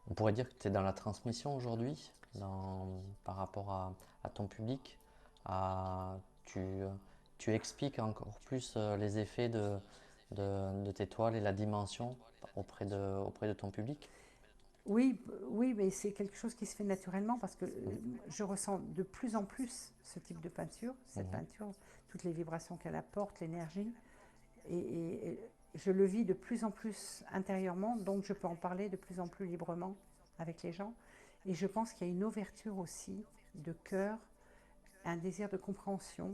On pourrait dire que tu es dans la transmission aujourd'hui, par rapport à ton public. À, tu expliques encore plus les effets de tes toiles et la dimension auprès de ton public. Oui, oui, mais c'est quelque chose qui se fait naturellement parce que Mhm. je ressens de plus en plus ce type de peinture, cette Mhm. peinture, toutes les vibrations qu'elle apporte, l'énergie, et je le vis de plus en plus intérieurement, donc je peux en parler de plus en plus librement avec les gens. Et je pense qu'il y a une ouverture aussi de cœur, un désir de compréhension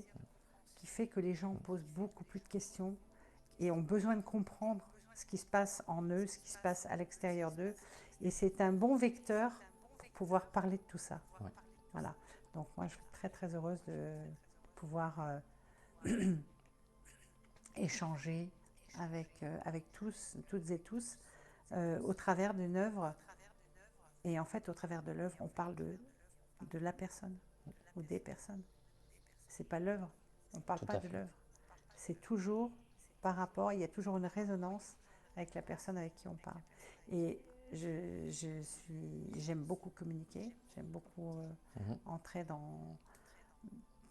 qui fait que les gens posent beaucoup plus de questions et ont besoin de comprendre ce qui se passe en eux, ce qui se passe à l'extérieur d'eux. Et c'est un bon vecteur pour pouvoir parler de tout ça. Ouais. Voilà. Donc moi, je suis très très heureuse de pouvoir échanger avec tous, toutes et tous, au travers d'une œuvre. Et en fait, au travers de l'œuvre, on parle de la personne ou des personnes. C'est pas l'œuvre. On ne parle Tout pas à de fait. l'œuvre. C'est toujours par rapport, il y a toujours une résonance avec la personne avec qui on parle. Et j'aime beaucoup communiquer, j'aime beaucoup Mhm. entrer dans,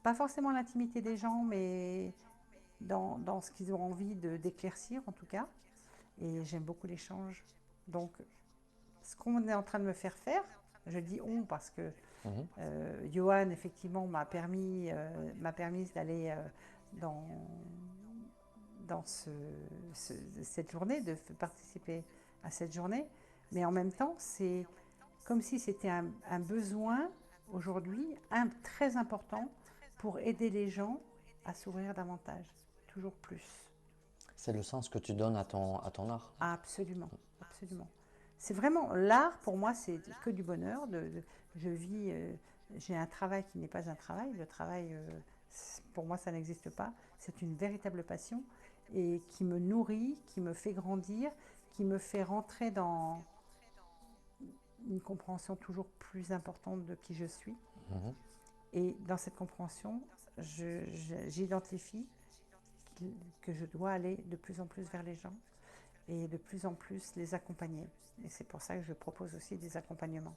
pas forcément l'intimité des gens, mais dans ce qu'ils ont envie d'éclaircir en tout cas. Et j'aime beaucoup l'échange. Donc, ce qu'on est en train de me faire faire, je dis on parce que Mhm. Johan effectivement m'a permis d'aller dans dans cette journée, de participer à cette journée. Mais en même temps, c'est comme si c'était un besoin aujourd'hui très important pour aider les gens à s'ouvrir davantage, toujours plus. C'est le sens que tu donnes à ton art. Ah, absolument, absolument. C'est vraiment l'art pour moi, c'est que du bonheur. Je vis, j'ai un travail qui n'est pas un travail. Le travail, pour moi, ça n'existe pas. C'est une véritable passion et qui me nourrit, qui me fait grandir, qui me fait rentrer dans une compréhension toujours plus importante de qui je suis. Mhm. Et dans cette compréhension, j'identifie que je dois aller de plus en plus vers les gens et de plus en plus les accompagner. Et c'est pour ça que je propose aussi des accompagnements.